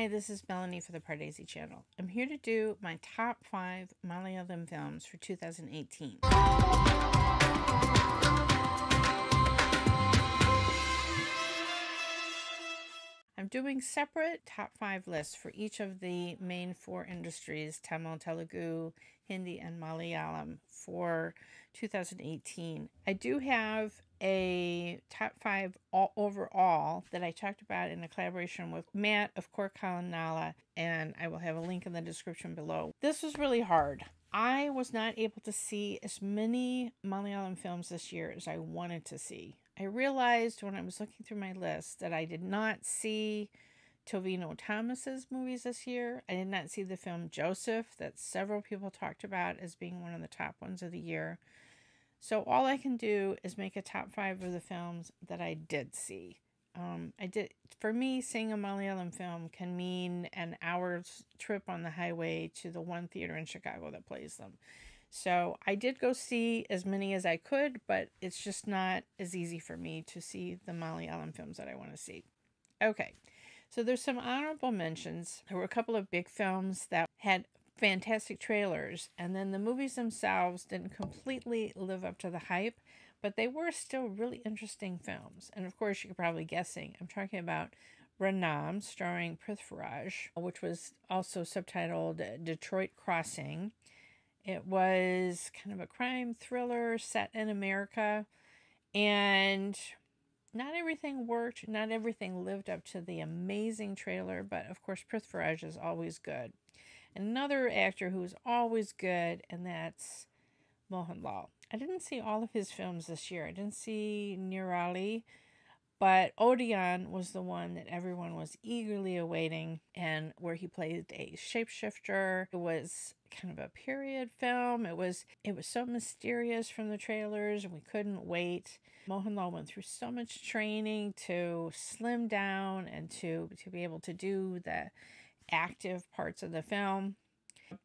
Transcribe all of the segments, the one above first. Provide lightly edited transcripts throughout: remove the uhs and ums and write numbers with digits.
Hi, this is Melanie for the Pardesi channel. I'm here to do my top 5 Malayalam films for 2018. I'm doing separate top 5 lists for each of the main 4 industries, Tamil, Telugu, Hindi, and Malayalam for 2018. I do have a top 5 overall that I talked about in a collaboration with Matt of Korkal and Nala, and I will have a link in the description below. This was really hard. I was not able to see as many Malayalam films this year as I wanted to see. I realized when I was looking through my list that I did not see Tovino Thomas's movies this year. I did not see the film Joseph that several people talked about as being one of the top ones of the year. So all I can do is make a top 5 of the films that I did see. For me, seeing a Malayalam film can mean an hour's trip on the highway to the one theater in Chicago that plays them. So I did go see as many as I could, but it's just not as easy for me to see the Malayalam films that I want to see. Okay, so there's some honorable mentions. There were a couple of big films that had fantastic trailers, and then the movies themselves didn't completely live up to the hype, but they were still really interesting films. And of course, you're probably guessing, I'm talking about Ranam, starring Prithviraj, which was also subtitled Detroit Crossing. It was kind of a crime thriller set in America, and not everything worked, not everything lived up to the amazing trailer, but of course Prithviraj is always good. Another actor who's always good, and that's Mohanlal. I didn't see all of his films this year. I didn't see Nirali, but Odeon was the one that everyone was eagerly awaiting, and where he played a shapeshifter. It was kind of a period film. It was so mysterious from the trailers, and we couldn't wait. Mohanlal went through so much training to slim down and to be able to do the active parts of the film.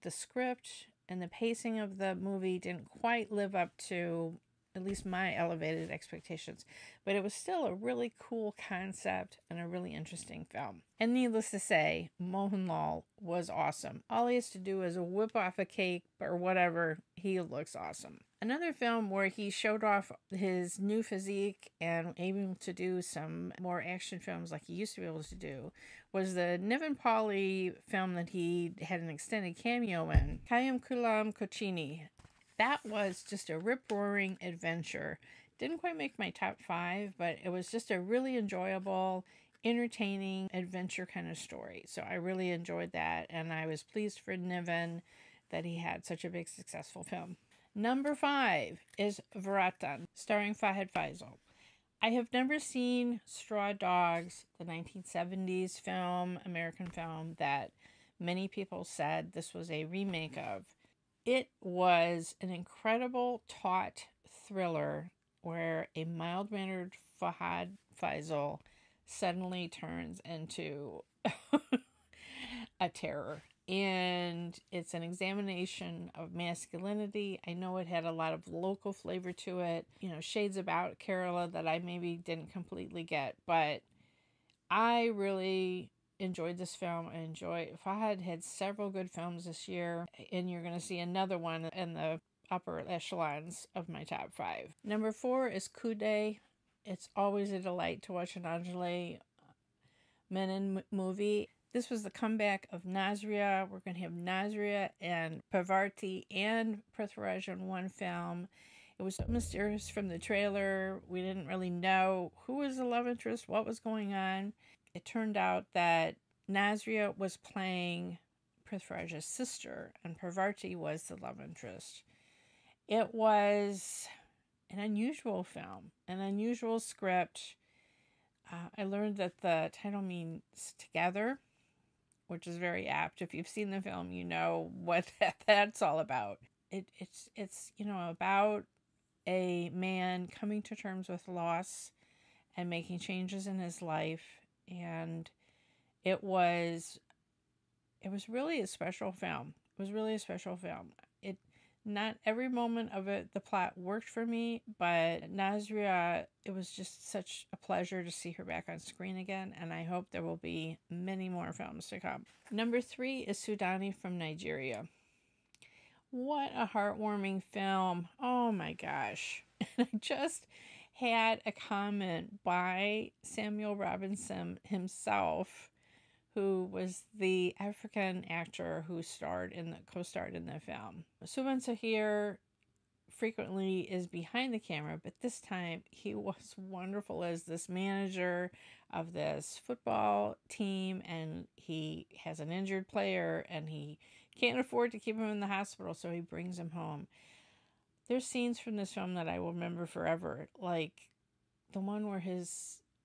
The script and the pacing of the movie didn't quite live up to at least my elevated expectations, but it was still a really cool concept and a really interesting film. And needless to say, Mohanlal was awesome. All he has to do is whip off a cake or whatever, he looks awesome. Another film where he showed off his new physique and able to do some more action films like he used to be able to do was the Niven Pauly film that he had an extended cameo in, Kayam Kulam Kochini. That was just a rip-roaring adventure. Didn't quite make my top 5, but it was just a really enjoyable, entertaining adventure kind of story. So I really enjoyed that, and I was pleased for Niven that he had such a big, successful film. Number 5 is Varatan, starring Fahad Faisal. I have never seen Straw Dogs, the 1970s film, American film, that many people said this was a remake of. It was an incredible, taut thriller where a mild-mannered Fahad Faisal suddenly turns into a terror. And it's an examination of masculinity. I know it had a lot of local flavor to it, shades about Kerala that I maybe didn't completely get, but I really enjoyed this film. Fahad had several good films this year, and you're going to see another one in the upper echelons of my top 5. Number 4 is Kude. It's always a delight to watch an Anjali Menon movie. This was the comeback of Nazria. We're going to have Nazria and Parvati and Prithviraj in one film. It was so mysterious from the trailer. We didn't really know who was the love interest, what was going on. It turned out that Nazria was playing Prithviraj's sister, and Parvati was the love interest. It was an unusual film, an unusual script. I learned that the title means together, which is very apt. If you've seen the film, you know what that's all about. It's about a man coming to terms with loss and making changes in his life. And it was really a special film. It was really a special film. Not every moment of it, the plot worked for me, but Nazria, it was just such a pleasure to see her back on screen again, and I hope there will be many more films to come. Number 3 is Sudani from Nigeria. What a heartwarming film. Oh my gosh. And I just had a comment by Samuel Robinson himself, who was the African actor who co-starred in the film. Suban Sahir frequently is behind the camera, but this time he was wonderful as this manager of this football team, and he has an injured player and he can't afford to keep him in the hospital, so he brings him home. There's scenes from this film that I will remember forever, like the one where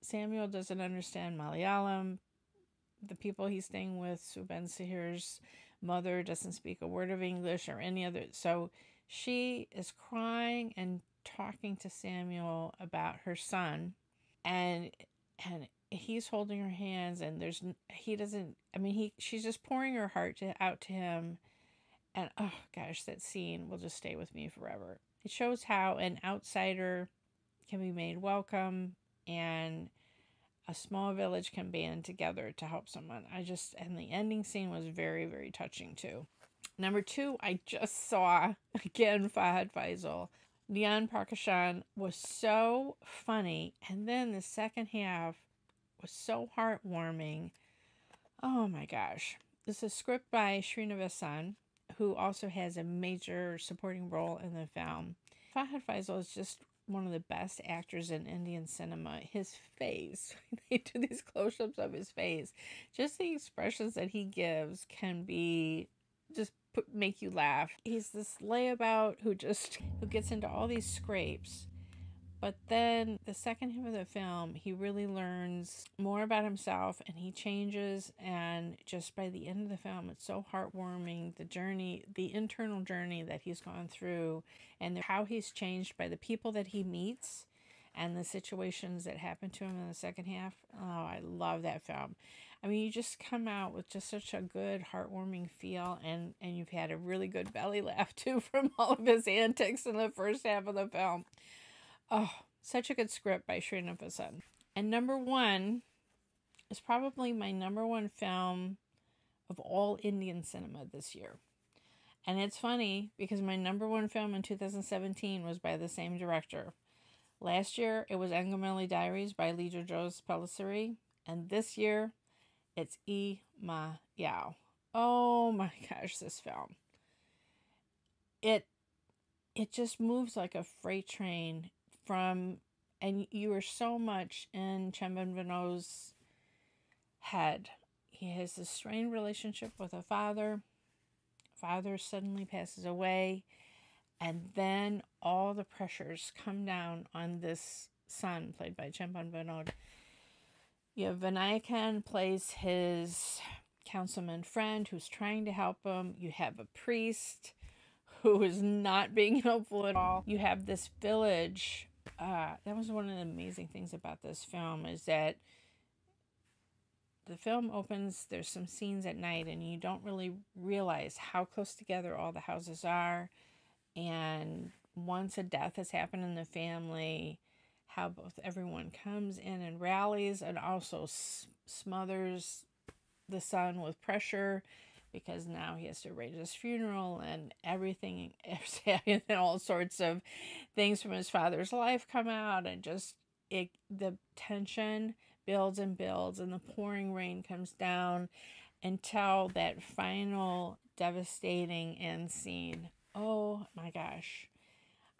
Samuel doesn't understand Malayalam. The people he's staying with, Suban Sahir's mother, doesn't speak a word of English or any other. So she is crying and talking to Samuel about her son, and he's holding her hands, and she's just pouring her heart out to him. And oh gosh, that scene will just stay with me forever. It shows how an outsider can be made welcome, and a small village can band together to help someone. And the ending scene was very, very touching too. Number 2, I just saw, again, Fahad Faisal. Neon Prakashan was so funny, and then the second half was so heartwarming. Oh my gosh. This is a script by Srinivasan, who also has a major supporting role in the film. Fahad Faisal is just one of the best actors in Indian cinema. His face, they do these close-ups of his face. Just the expressions that he gives can be just make you laugh. He's this layabout who gets into all these scrapes. But then the second half of the film, he really learns more about himself and he changes. And just by the end of the film, it's so heartwarming. The journey, the internal journey that he's gone through, and how he's changed by the people that he meets and the situations that happen to him in the second half. Oh, I love that film. I mean, you just come out with just such a good, heartwarming feel, and you've had a really good belly laugh too from all of his antics in the first half of the film. Oh, such a good script by Srinivasan. And number 1 is probably my number 1 film of all Indian cinema this year. And it's funny because my number 1 film in 2017 was by the same director. Last year, it was Angameli Diaries by Lijo Jose Pellicer. And this year, it's E Ma Yao. Oh my gosh, this film. It just moves like a freight train and you are so much in Chemban Vinod's head. He has this strained relationship with a father. Father suddenly passes away, and then all the pressures come down on this son, played by Chemban Vinod. You have Vinayakan plays his councilman friend who's trying to help him. You have a priest who is not being helpful at all. You have this village. That was one of the amazing things about this film, is that the film opens, there's some scenes at night, and you don't really realize how close together all the houses are. And once a death has happened in the family, how both everyone comes in and rallies, and also smothers the son with pressure, because now he has to arrange his funeral and everything, and all sorts of things from his father's life come out, and the tension builds and builds, and the pouring rain comes down until that final devastating end scene. Oh my gosh.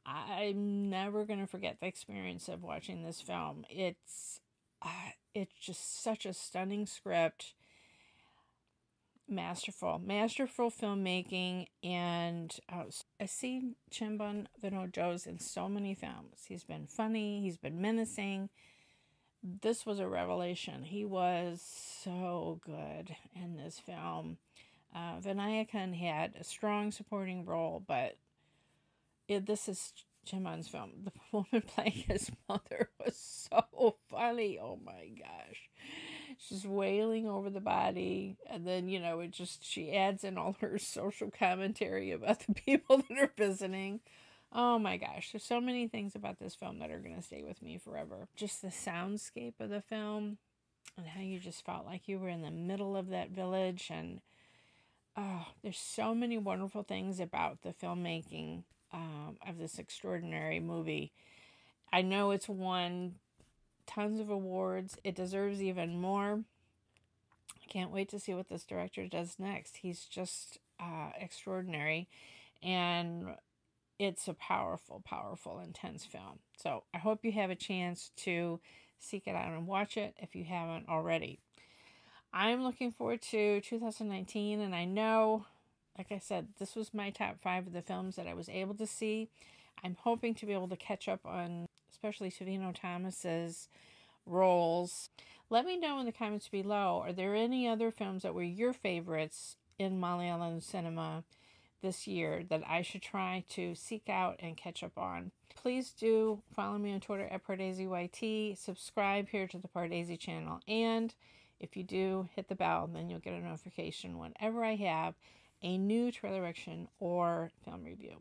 I'm never going to forget the experience of watching this film. It's just such a stunning script. Masterful filmmaking, and I see Chemban Vinod Jose in so many films. He's been funny, he's been menacing. This was a revelation. He was so good in this film. Vinayakan had a strong supporting role, but this is Chemban's film. The woman playing his mother was so funny. Oh my gosh. She's wailing over the body, and then, she adds in all her social commentary about the people that are visiting. Oh my gosh, there's so many things about this film that are going to stay with me forever. Just the soundscape of the film, and how you just felt like you were in the middle of that village. And there's so many wonderful things about the filmmaking of this extraordinary movie. I know it's won tons of awards. It deserves even more. I can't wait to see what this director does next. He's just extraordinary. And it's a powerful, powerful, intense film. So I hope you have a chance to seek it out and watch it if you haven't already. I'm looking forward to 2019, and I know, like I said, this was my top 5 of the films that I was able to see. I'm hoping to be able to catch up on especially Savino Thomas's roles. Let me know in the comments below, are there any other films that were your favorites in Malayalam cinema this year that I should try to seek out and catch up on? Please do follow me on Twitter at PardesiYT, subscribe here to the Pardesi channel, and if you do, hit the bell, then you'll get a notification whenever I have a new trailer reaction or film review.